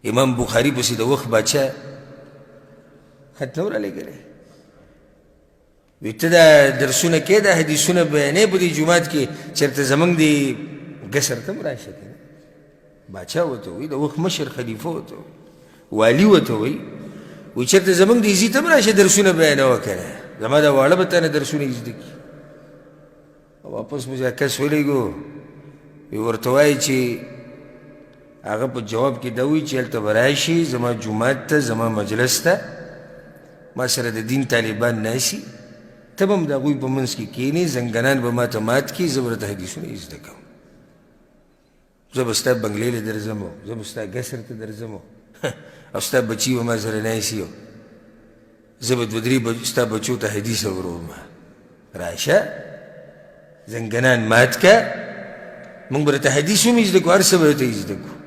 امام بخاري پسې د وخت بادشاه خط نه ورالېږلی وی ته دا درسونه کې دا حدیثونه بیانې په دې جومات کې چېرته زموږ دې قصر ته هم راشه که بادشاه ورته وایي د وخت مشر خلیفه ورته وایي والي ورته وایي وایي چېرته زموږ دې ځي ته هم راشه درسونه بیانوه که نه زما دا واړه به تا نه درسونه یې زده کړي واپس مو کس ولېږو وی ورته وایي چې هغه په جواب کې دا وایي چې هلته به راشي زما جومات ته زما مجلس ته ما سره د دین طالبان ناسي ته به هم د هغوی په منځ کې کښېنې زنګنان به ما ته مات کړي زه به درته حدیثونه یې زده کوم زه به ستا بنګلې له درځم زه به ستا قصر ته درځم او ستا بچي به ما سره ناسي زه به دوه درې ستا بچو ته حدیث اورم راشه زنګنان مات که موږ به درته حدیث هم یې زده کړو هر څه به درته یې زده کړو